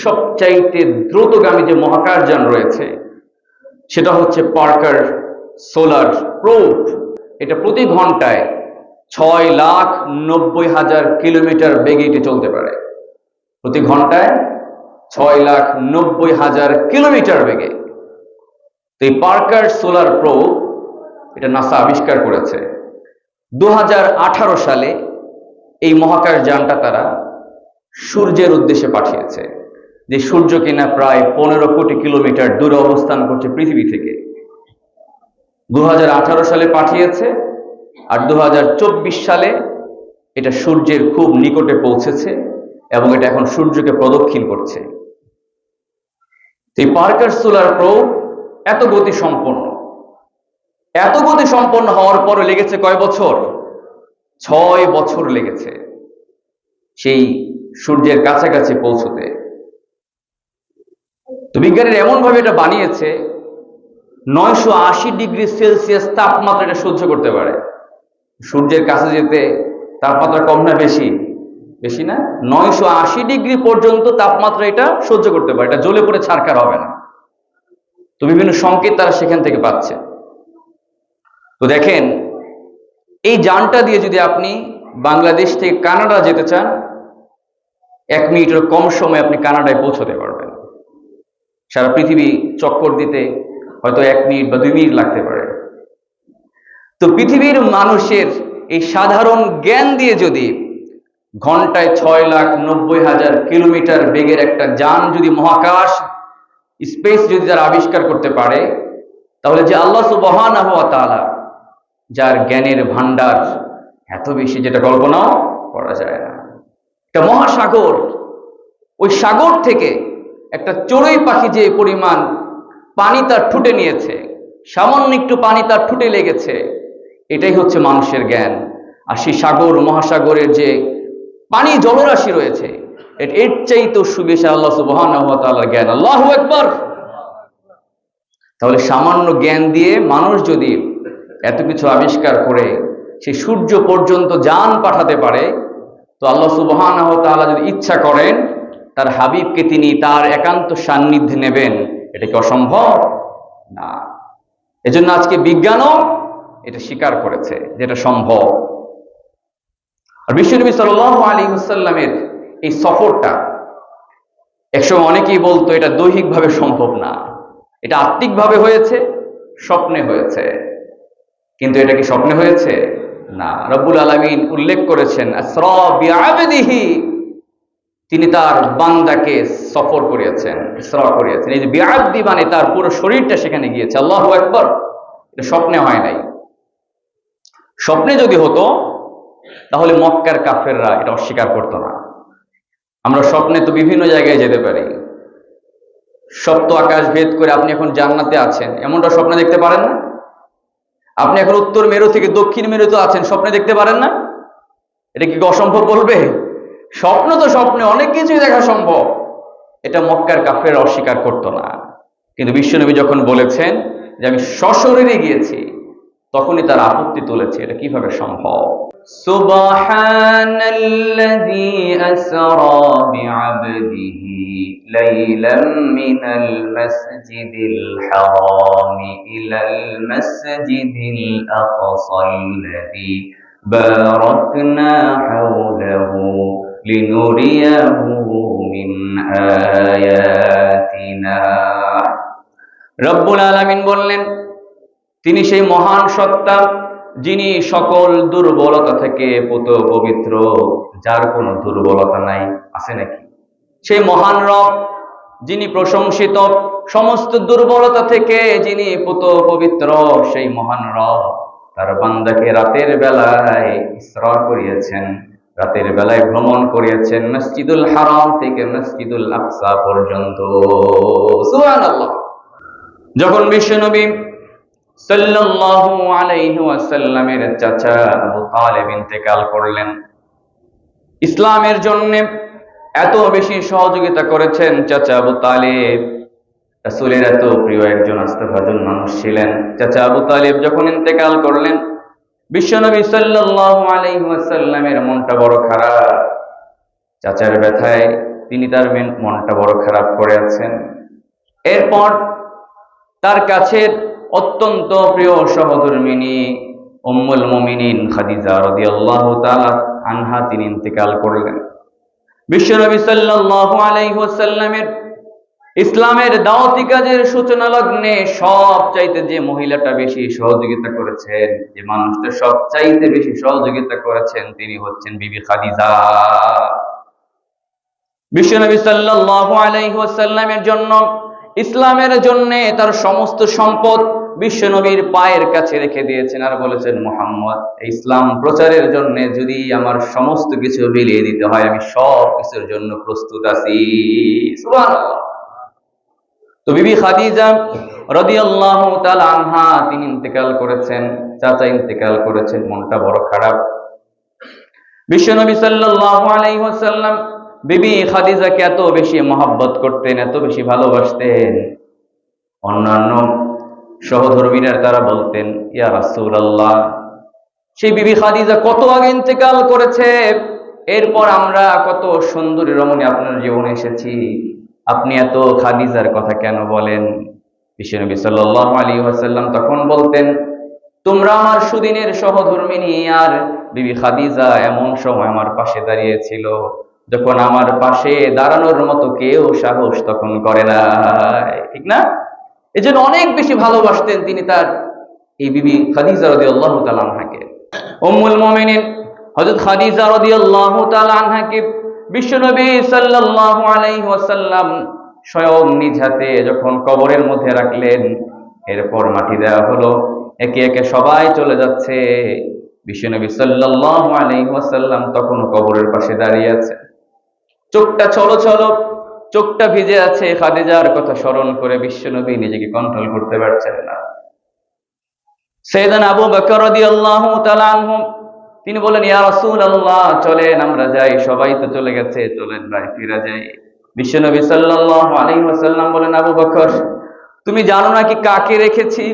সবচাইতে দ্রুতগামী যে মহাকাশযান রয়েছে সেটা হচ্ছে পার্কার সোলার প্রোব। এটা প্রতি ঘন্টায় 6,90,000 কিলোমিটার বেগে এটি চলতে পারে। প্রতি ঘন্টায় 6,90,000 কিলোমিটার বেগে। তো এই পার্কার সোলার প্রোব এটা নাসা আবিষ্কার করেছে 2018 সালে। এই মহাকাশ যানটা তারা সূর্যের উদ্দেশ্যে পাঠিয়েছে, যে সূর্য কিনা প্রায় 15 কোটি কিলোমিটার দূরে অবস্থান করছে পৃথিবী থেকে। 2018 সালে পাঠিয়েছে, আর 2024 সালে এটা সূর্যের খুব নিকটে পৌঁছেছে এবং এটা এখন সূর্যকে প্রদক্ষিণ করছে। এই পার্কার সোলার প্রোব এত গতি সম্পন্ন হওয়ার পরে লেগেছে কয় বছর? 6 বছর লেগেছে সেই সূর্যের কাছাকাছি পৌঁছতে। তো বিজ্ঞানীরা এমন ভাবে এটা বানিয়েছে 980 ডিগ্রি সেলসিয়াস তাপমাত্রা এটা সহ্য করতে পারে। সূর্যের কাছে যেতে তাপমাত্রা কম না বেশি? বেশি না? 980 ডিগ্রি পর্যন্ত তাপমাত্রা এটা সহ্য করতে পারে। এটা জ্বলে পড়ে ছারখার হবে না। তো বিভিন্ন সংকেত তারা সেখান থেকে পাচ্ছে। তো দেখেন, এই যানটা দিয়ে যদি আপনি বাংলাদেশ থেকে কানাডা যেতে চান, 1 মিনিটের কম সময়ে আপনি কানাডায় পৌঁছতে পারবেন। সারা পৃথিবী চক্কর দিতে হয়তো 1 মিনিট বা 2 মিনিট লাগতে পারে। তো পৃথিবীর মানুষের এই সাধারণ জ্ঞান দিয়ে যদি ঘন্টায় 6,90,000 কিলোমিটার বেগের একটা যান যদি মহাকাশ স্পেস যদি তারা আবিষ্কার করতে পারে, তাহলে যে আল্লাহ সুবহানাহু ওয়া তাআলা, যার জ্ঞানের ভান্ডার এত বেশি যেটা কল্পনাও করা যায় না। একটা মহাসাগর, ওই সাগর থেকে একটা চড়ুই পাখি যে পরিমাণ পানি তার ঠুটে নিয়েছে, সামান্য একটু পানি তার ঠুটে লেগেছে, এটাই হচ্ছে মানুষের জ্ঞান। আর সেই সাগর মহাসাগরের যে পানি জলরাশি রয়েছে, এর চাইতেও সুবিশাল আল্লাহ সুবহানাহু ওয়া তাআলার জ্ঞান। আল্লাহু আকবার। তাহলে সামান্য জ্ঞান দিয়ে মানুষ যদি এত কিছু আবিষ্কার করে সেই সূর্য পর্যন্ত যান পাঠাতে পারে, তো আল্লাহ সুবহানাহু ওয়া তাআলা যদি ইচ্ছা করেন তার হাবিবকে তিনি তার একান্ত সান্নিধ্যে নেবেন। এটা কি অসম্ভব? না। এজন্য আজকে বিজ্ঞানও এটা স্বীকার করেছে যে এটা সম্ভব। আর বিশ্বনবী সাল্লাল্লাহু আলাইহি ওয়াসাল্লামের এই সফরটা, একসময় অনেকেই বলতো এটা দৈহিকভাবে সম্ভব না, এটা আত্মিকভাবে হয়েছে, স্বপ্নে হয়েছে। কিন্তু এটা কি স্বপ্নে হয়েছে? না। রব্বুল আলামিন উল্লেখ করেছেন আসরা বিআবদিহি, তিনি তার বান্দাকে সফর করিয়েছেন, ইসরা করিয়েছেন। এই যে বিআবদি মানে তার পুরো শরীরটা সেখানে গিয়েছে। আল্লাহু আকবার। এটা স্বপ্নে হয় নাই। স্বপ্নে যদি হতো তাহলে মক্কার কাফেররা এটা অস্বীকার করতো না। আমরা স্বপ্নে তো বিভিন্ন জায়গায় যেতে পারি। সপ্ত আকাশ ভেদ করে আপনি এখন জান্নাতে আছেন, এমনটা স্বপ্নে দেখতে পারেন না? আপনি এখন উত্তর মেরু থেকে দক্ষিণ মেরুতে আছেন, স্বপ্নে দেখতে পারেন না? এটা কি অসম্ভব বলবে? স্বপ্ন তো স্বপ্নে অনেক কিছুই দেখা সম্ভব। এটা মক্কার কাফেররা অস্বীকার করতো না। কিন্তু বিশ্বনবী যখন বলেছেন যে আমি সশরীরে গিয়েছি, তখনই তার আপত্তি তুলেছে, এটা কিভাবে সম্ভব। সুবহানাল্লাযী আসরা বিআবদিহি লাইলাম মিনাল মাসজিদিল হারামি ইলাল মাসজিদিল আকসাল্লাযী বারাকনা হাওলাহু লিনুরিয়াহু মিন আয়াতিনা। রব্বুল আলামিন বললেন, তিনি সেই মহান সত্তা যিনি সকল দুর্বলতা থেকে পুত পবিত্র, যার কোনো দুর্বলতা নাই। আছে নাকি? সেই মহান রব যিনি প্রশংসিত, সমস্ত দুর্বলতা থেকে যিনি পুত পবিত্র, সেই মহান রব তার বান্দাকে রাতের বেলায় ইসরা করিয়েছেন, রাতের বেলায় ভ্রমণ করিয়েছেন মসজিদুল হারাম থেকে মসজিদুল আকসা পর্যন্ত। সুবহানাল্লাহ। যখন বিশ্বনবী সাল্লাল্লাহু আলাইহি ওয়াসাল্লামের চাচা আবু তালেব ইন্তেকাল করলেন, ইসলামের জন্য এত বেশি সহযোগিতা করেছেন চাচা আবু তালেব। রাসূলের এত প্রিয় একজন আস্থাভাজন মানুষ ছিলেন। চাচা আবু তালেব যখন ইন্তেকাল করলেন, বিশ্বনবী সাল্লাল্লাহু আলাইহি ওয়াসাল্লামের মনটা বড় খারাপ। চাচার ব্যথায় তিনি তার মনটা বড় খারাপ করে আছেন। এরপর তার কাছের অত্যন্ত প্রিয় সহধর্মিণী উম্মুল মুমিনিন খাদিজা রাদিয়াল্লাহু তাআলা আনহা তিনি ইন্তেকাল করলেন। বিশ্বনবী সাল্লাল্লাহু আলাইহি ওয়াসাল্লামের ইসলামের দাওয়াতি কাজের সূচনা লগ্নে সবচাইতে যে মহিলাটা বেশি সহযোগিতা করেছেন, যে মানুষটা সবচাইতে বেশি সহযোগিতা করেছেন, তিনি হচ্ছেন বিবি খাদিজা। বিশ্বনবী সাল্লাল্লাহু আলাইহি ওয়াসাল্লামের জন্য, ইসলামের জন্য তার সমস্ত সম্পদ বিশ্বনবীর পায়ের কাছে রেখে দিয়েছেন আর বলেছেন, মুহাম্মদ, ইসলাম প্রচারের জন্য যদি আমার সমস্ত কিছু বিলিয়ে দিতে হয়, আমি সব কিছুর জন্য প্রস্তুত আছি। সুবহানাল্লাহ। তো বিবি খাদিজা রাদিয়াল্লাহু তাআলা আনহা তিনি ইন্তেকাল করেছেন, চাচা ইন্তেকাল করেছেন, মনটা বড় খারাপ। বিশ্বনবী সাল্লাল্লাহু আলাইহি ওয়াসাল্লাম বিবি খাদিজাকে এত বেশি মহব্বত করতেন, এত বেশি ভালোবাসতেন, অন্যান্য সহধর্মীরা তারা বলতেন, ইয়া রাসূলুল্লাহ, সেই বিবি খাদিজা কত আগে ইন্তেকাল করেছে, এরপর আমরা কত সুন্দরী রমণী আপনার জীবনে এসেছি, আপনি এত খাদিজার কথা কেন বলেন? বিশ্বনবী সাল্লাল্লাহু আলাইহি ওয়াসাল্লাম তখন বলতেন, তোমরা আমার সুদিনের সহধর্মিণী, আর বিবি খাদিজা এমন সময় আমার পাশে দাঁড়িয়েছিল যখন আমার পাশে দাঁড়ানোর মতো কেউ সাহস তখন করে না, ঠিক না? এই জন্য অনেক বেশি ভালোবাসতেন তিনি তার এই বিবি খাদিজা রাদিয়াল্লাহু তাআলা আনহাকে। উম্মুল মুমিনিন হযরত খাদিজা রাদিয়াল্লাহু তাআলা আনহাকে বিশ্বনবী সাল্লাল্লাহু আলাইহি ওয়াসাল্লাম স্বয়ং নিজ হাতে যখন কবরের মধ্যে রাখলেন, এরপর মাটি দেওয়া হলো, একে একে সবাই চলে যাচ্ছে, বিশ্বনবী সাল্লাল্লাহু আলাইহি ওয়াসাল্লাম তখন কবরের পাশে দাঁড়িয়ে আছে, চোখটা ছলছল, চোখটা ভিজে আছে, খাদিজার কথা স্মরণ করে বিশ্বনবী নিজেকে কন্ট্রোল করতে পারছেন না। সাইয়েদনা আবু বকর রাদিয়াল্লাহু তাআলা আনহু তিনি বলেন, ইয়া রাসূলুল্লাহ, চলেন আমরা যাই, সবাই তো চলে গেছে, চলেন ভাই ফিরে যাই। বিশ্বনবী সাল্লাল্লাহু আলাইহি ওয়াসাল্লাম বলেন, আবু বকর, তুমি জানো নাকি কাকে রেখেছি,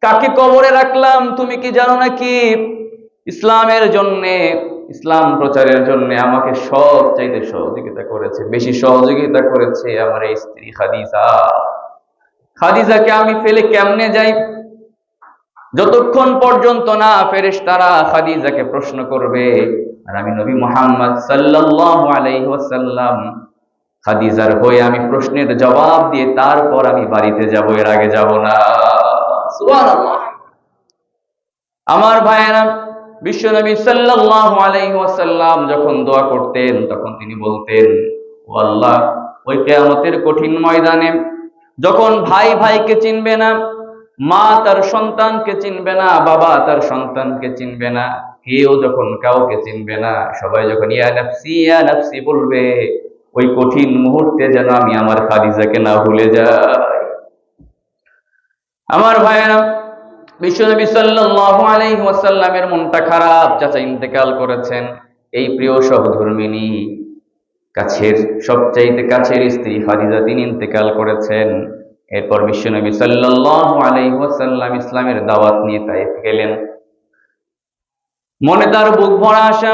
কাকে কবরে রাখলাম? তুমি কি জানো নাকি ইসলামের জন্য, ইসলাম প্রচারের জন্য আমাকে সবচাইতে সহযোগিতা করেছে, বেশি সহযোগিতা করেছে আমার এই স্ত্রী খাদিজা। খাদিজাকে আমি ফেলে কেমনে যাই? যতক্ষণ পর্যন্ত না ফেরেশতারা খাদিজাকে প্রশ্ন করবে আর আমি নবী মুহাম্মদ সাল্লাল্লাহু আলাইহি ওয়াসাল্লাম খাদিজার হয়ে আমি প্রশ্নের জবাব দিয়ে তারপর আমি বাড়িতে যাব, এর আগে যাব না। সুবহানাল্লাহ। আমার ভাইয়েরা, বিশ্বনবী সাল্লাল্লাহু আলাইহি ওয়াসাল্লাম যখন দোয়া করতেন তখন তিনি বলতেন, ও আল্লাহ, ওই কিয়ামতের কঠিন ময়দানে যখন ভাই ভাইকে চিনবে না, মা তার সন্তানকে চিনবে না, বাবা তার সন্তানকে চিনবে না, কেউ যখন কাউকে চিনবে না, সবাই যখন ইয়া নাফসি বলবে, ওই কঠিন মুহূর্তে যেন আমি আমার খাদিজাকে না ভুলে যাই। আমার ভাইয়েরা, বিশ্বনবী সাল্লাল্লাহু আলাইহি ওয়াসাল্লামের মনটা খারাপ, চাচা ইন্তেকাল করেছেন, এই প্রিয় সহধর্মিণী কাছের সবচাইতে কাছের স্ত্রী খাদিজা তিনি ইন্তেকাল করেছেন। এরপর বিশ্বনবী সাল্লাল্লাহু আলাইহি ওয়াসাল্লাম ইসলামের দাওয়াত নিয়ে তায়েফ গেলেন। মনে তার বুক ভরা আশা,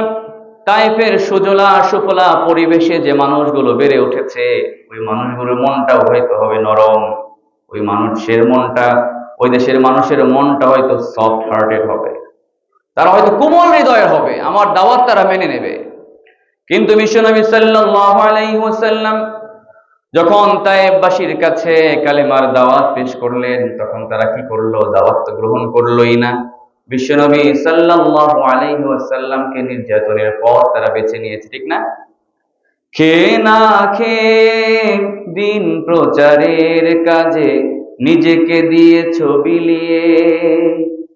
তায়েফের সুজলা সুফলা পরিবেশে যে মানুষগুলো বেড়ে উঠেছে, ওই মানুষগুলোর মনটাও হয়তো হবে নরম, ওই মানুষের মনটা, ওই দেশের মানুষের মনটা হয়তো সফট হার্টেড হবে, তারা হয়তো কোমল হৃদয়ের হবে, আমার দাওয়াত তারা মেনে নেবে। কিন্তু বিশ্বনবী সাল্লাল্লাহু আলাইহি ওয়াসাল্লাম যখন তায়েফবাসীর কাছে কালেমার দাওয়াত পেশ করলেন, তখন তারা কি করলো? দাওয়াত তো গ্রহণ করলোই না। বিশ্বনবী সাল্লাল্লাহু আলাইহি ওয়াসাল্লামকে নির্যাতনের পর তারা বেছে নিয়েছে, ঠিক না? খেয়ে না খেয়ে দিন প্রচারের কাজে নিজেকে দিয়েছো বিলিয়ে,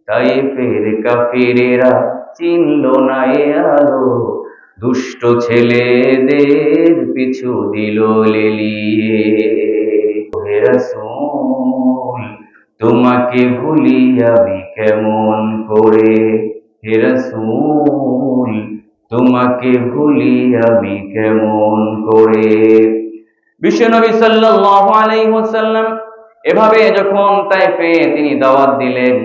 তায়েফের কাফিরেরা চিনল না এ আলো, দুষ্ট ছেলেদের পিছু দিল লেলিয়ে। হে রাসূল, তোমাকে ভুলি আমি কেমন করে, হে রাসূল, তোমাকে ভুলি আমি কেমন করে। বিশ্বনবী সাল্লাল্লাহু আলাইহি ওয়াসাল্লাম এভাবে যখন তায়েফে তিনি দাওয়াত দিলেন,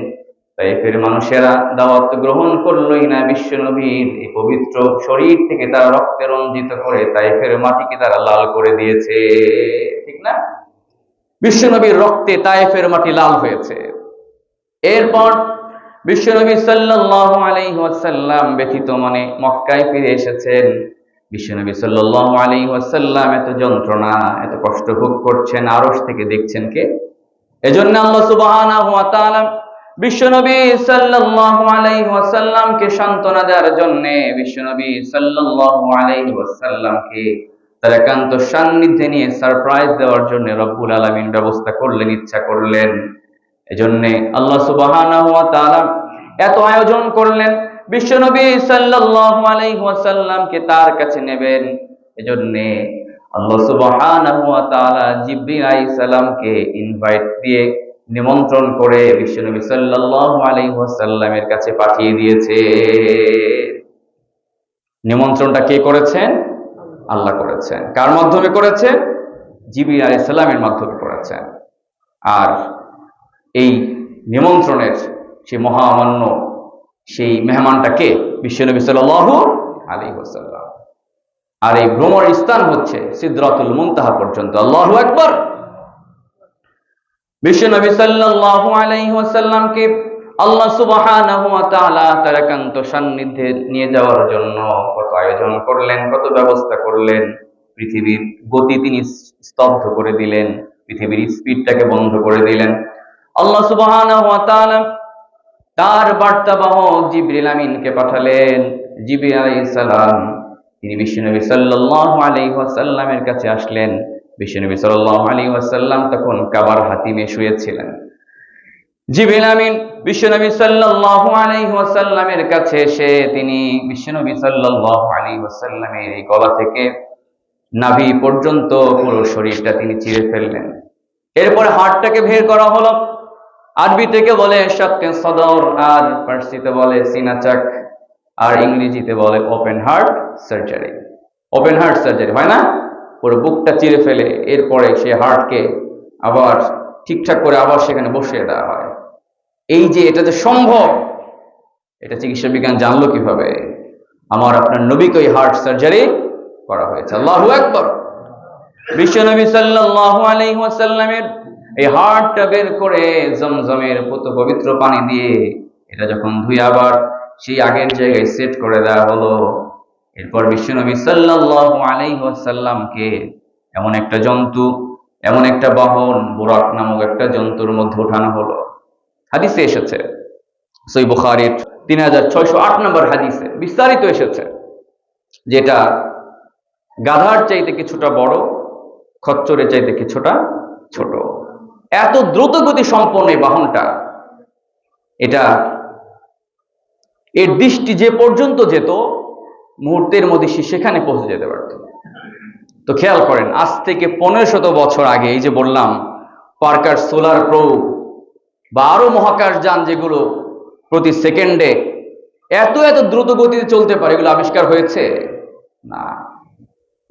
তাইফের মানুষেরা দাওয়াত গ্রহণ করলই না, বিশ্ব নবীর এই পবিত্র শরীর থেকে তারা রক্তে রঞ্জিত করে তাইফের মাটিকে তারা লাল করে দিয়েছে, ঠিক না? বিশ্ব নবীর রক্তে তাইফের মাটি লাল হয়েছে। এরপর বিশ্ব নবী সাল্লাল্লাহু আলাইহি ওয়াসাল্লাম ব্যথিত মনে মক্কায় ফিরে এসেছেন। বিশ্ব নবী সাল্লাল্লাহু আলাইহি ওয়াসাল্লাম এত যন্ত্রণা, এত কষ্ট ভোগ করছেন, আরশ থেকে দেখছেন কে? এজন্য আল্লাহ সুবহানাহু ওয়া তাআলা বিশ্বনবী সাল্লাল্লাহু আলাইহি ওয়াসাল্লামকে সান্ত্বনা দেওয়ার জন্য বিশ্বনবী সাল্লাল্লাহু আলাইহি ওয়াসাল্লামকে তার একান্ত সান্নিধ্যে নিয়ে সারপ্রাইজ দেওয়ার জন্য রব্বুল আলামিন ব্যবস্থা করলেন, ইচ্ছা করলেন। এজন্য আল্লাহ সুবহানাহু ওয়া তাআলা এত আয়োজন করলেন বিশ্বনবী সাল্লাল্লাহু আলাইহি ওয়াসাল্লামকে তার কাছে নেবেন। এজন্য আল্লাহ সুবহানাহু ওয়া তাআলা জিবরিল আলাইহিস সালামকে ইনভাইট দিয়ে নিমন্ত্রণ করে বিশ্বনবী সাল্লাল্লাহু আলাইহি ওয়াসাল্লামের কাছে পাঠিয়ে দিয়েছে। নিমন্ত্রণটা কে করেছেন? আল্লাহ করেছেন। কার মাধ্যমে করেছেন? জিবরিল আলাইহিস সালামের মাধ্যমে করেছেন। আর এই নিমন্ত্রণের সেই মহামান্য সেই মেহমানটা কে? বিশ্বনবী সাল্লাল্লাহু আলাইহি ওয়াসাল্লাম। আর এই ভ্রমণের স্থান হচ্ছে সিদরাতুল মুনতাহা পর্যন্ত। আল্লাহু আকবার। বিশ্বনবী সাল্লাল্লাহু আলাইহি ওয়াসাল্লামকে আল্লাহ সুবহানাহু ওয়া তাআলা তার একান্ত সান্নিধ্যে নিয়ে যাওয়ার জন্য কত আয়োজন করলেন, কত ব্যবস্থা করলেন। পৃথিবীর গতি তিনি স্তব্ধ করে দিলেন, পৃথিবীর স্পিডটাকে বন্ধ করে দিলেন। আল্লাহ সুবহানাহু ওয়া তাআলা তার বার্তাবাহক জিবরিল আমিনকে পাঠালেন। জিবরিল আলাইহিস সালাম তিনি বিশ্বনবী সাল্লাল্লাহু আলাইহি ওয়াসাল্লামের কাছে আসলেন। বিশ্বনবী সাল্লাল্লাহু আলাইহি ওয়াসাল্লাম তখন কাবার হাতিমে শুয়েছিলেন। জিবরিল আমিন বিশ্বনবী সাল্লাল্লাহু আলাইহি ওয়াসাল্লামের কাছে এসে তিনি বিশ্বনবী সাল্লাল্লাহু আলাইহি ওয়াসাল্লামের এই গলা থেকে নাভি পর্যন্ত পুরো শরীরটা তিনি চিরে ফেললেন। এরপর হাড়টাকে বের করা হলো। আরবি থেকে বলে শাক্কে সদর, আর ফার্সিতে বলে সিনাচাক, আর ইংরেজিতে বলে open heart surgery. Open heart surgery হয় না? পুরো বুকটা চিরে ফেলে এরপরে সে হার্টকে আবার ঠিকঠাক করে আবার সেখানে বসিয়ে দেওয়া হয়। এই যে এটা যে সম্ভব, এটা চিকিৎসা বিজ্ঞান জানলো কিভাবে? আমার আপনার নবীকে ওই হার্ট সার্জারি করা হয়েছে। আল্লাহু আকবার। বিশ্বনবী সাল্লাল্লাহু আলাইহি ওয়াসাল্লামের এই হার্টটা বের করে জমজমের পবিত্র পানি দিয়ে এটা যখন ধুয়ে আবার সেই আগের জায়গায় সেট করে দেওয়া হলো। এরপর বিশ্বনবী সাল্লাল্লাহু আলাইহি ওয়াসাল্লামকে এমন একটা জন্তু, এমন একটা বাহন, বুরাক নামক একটা জন্তুর মধ্যে ওঠানো হলো। হাদিসে এসেছে, সহিহ বুখারীর 3608 নম্বর হাদিসে বিস্তারিত এসেছে, যেটা গাধার চাইতে কিছুটা বড়, খচ্চরের চাইতে কিছুটা ছোট। এত দ্রুত গতি সম্পন্ন এই বাহনটা, এটা এর দৃষ্টি যে পর্যন্ত যেত মুহূর্তের মধ্যে সে সেখানে পৌঁছে যেতে পারত। তো খেয়াল করেন, আজ থেকে 1500 বছর আগে এই যে বললাম পার্কার সোলার প্রোব বা আরো মহাকাশ যান যেগুলো প্রতি সেকেন্ডে এত এত দ্রুত গতিতে চলতে পারে, এগুলো আবিষ্কার হয়েছে না।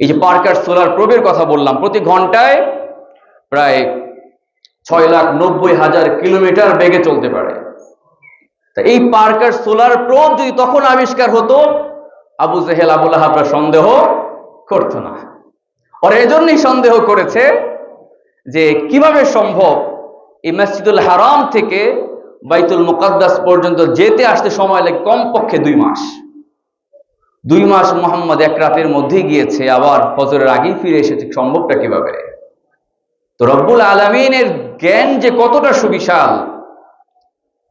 এই যে পার্কার সোলার প্রোবের কথা বললাম, প্রতি ঘন্টায় প্রায় 6,90,000 কিলোমিটার বেগে চলতে পারে। তা এই পার্কার সোলার প্রোব যদি তখন আবিষ্কার হতো, আবু জেহেল আবু লাহাবরা সন্দেহ করত না। আর এজন্যই সন্দেহ করেছে যে কিভাবে সম্ভব এই মসজিদুল হারাম থেকে বাইতুল মুকাদ্দাস পর্যন্ত যেতে আসতে সময় লাগে কমপক্ষে 2 মাস। 2 মাস মুহাম্মদ এক রাতের মধ্যেই গিয়েছে, আবার ফজরের আগেই ফিরে এসেছে। সম্ভবটা কিভাবে? তো রব্বুল আলামিনের জ্ঞান যে কতটা সুবিশাল।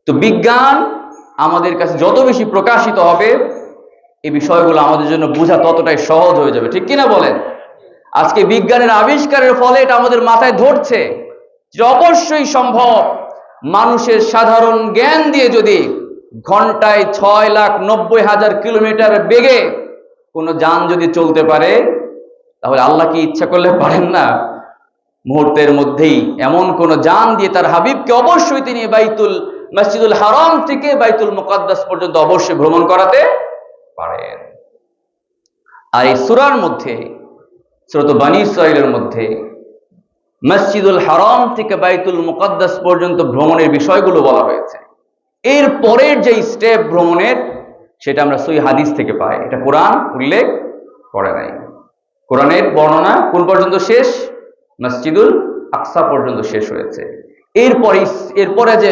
তো বিজ্ঞান আমাদের কাছে যত বেশি প্রকাশিত হবে, এই বিষয়গুলো আমাদের জন্য বোঝা ততটাই সহজ হয়ে যাবে, ঠিক কিনা বলেন? আজকে বিজ্ঞানের আবিষ্কারের ফলে এটা আমাদের মাথায় ধরছে যে অবশ্যই সম্ভব। মানুষের সাধারণ জ্ঞান দিয়ে যদি ঘন্টায় 6,90,000 কিলোমিটার বেগে কোনো যান যদি চলতে পারে, তাহলে আল্লাহ কি ইচ্ছা করলে পারেন না মুহূর্তের মধ্যেই এমন কোন যান দিয়ে তার হাবিবকে অবশ্যই তিনি মসজিদুল হারাম থেকে বাইতুল মুকাদ্দাস পর্যন্ত অবশ্যই ভ্রমণ করাতে পারেন। আর এই সূরার মধ্যে, সূরা বনী ইসরাঈলের মধ্যে মসজিদুল হারাম থেকে বাইতুল মুকাদ্দাস পর্যন্ত ভ্রমণের বিষয়গুলো বলা হয়েছে। এর পরের যে স্টেপ ভ্রমণের, সেটা আমরা সহিহ হাদিস থেকে পাই। এটা কোরআন উল্লেখ করে নাই। কোরআনের বর্ণনা কোন পর্যন্ত শেষ? মসজিদুল আকসা পর্যন্ত শেষ হয়েছে। এরপরে যে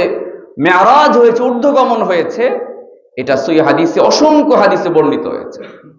মেরাজ হয়েছে, ঊর্ধ্বগমন হয়েছে, এটা সহিহ হাদিসে, অসংখ্য হাদিসে বর্ণিত হয়েছে।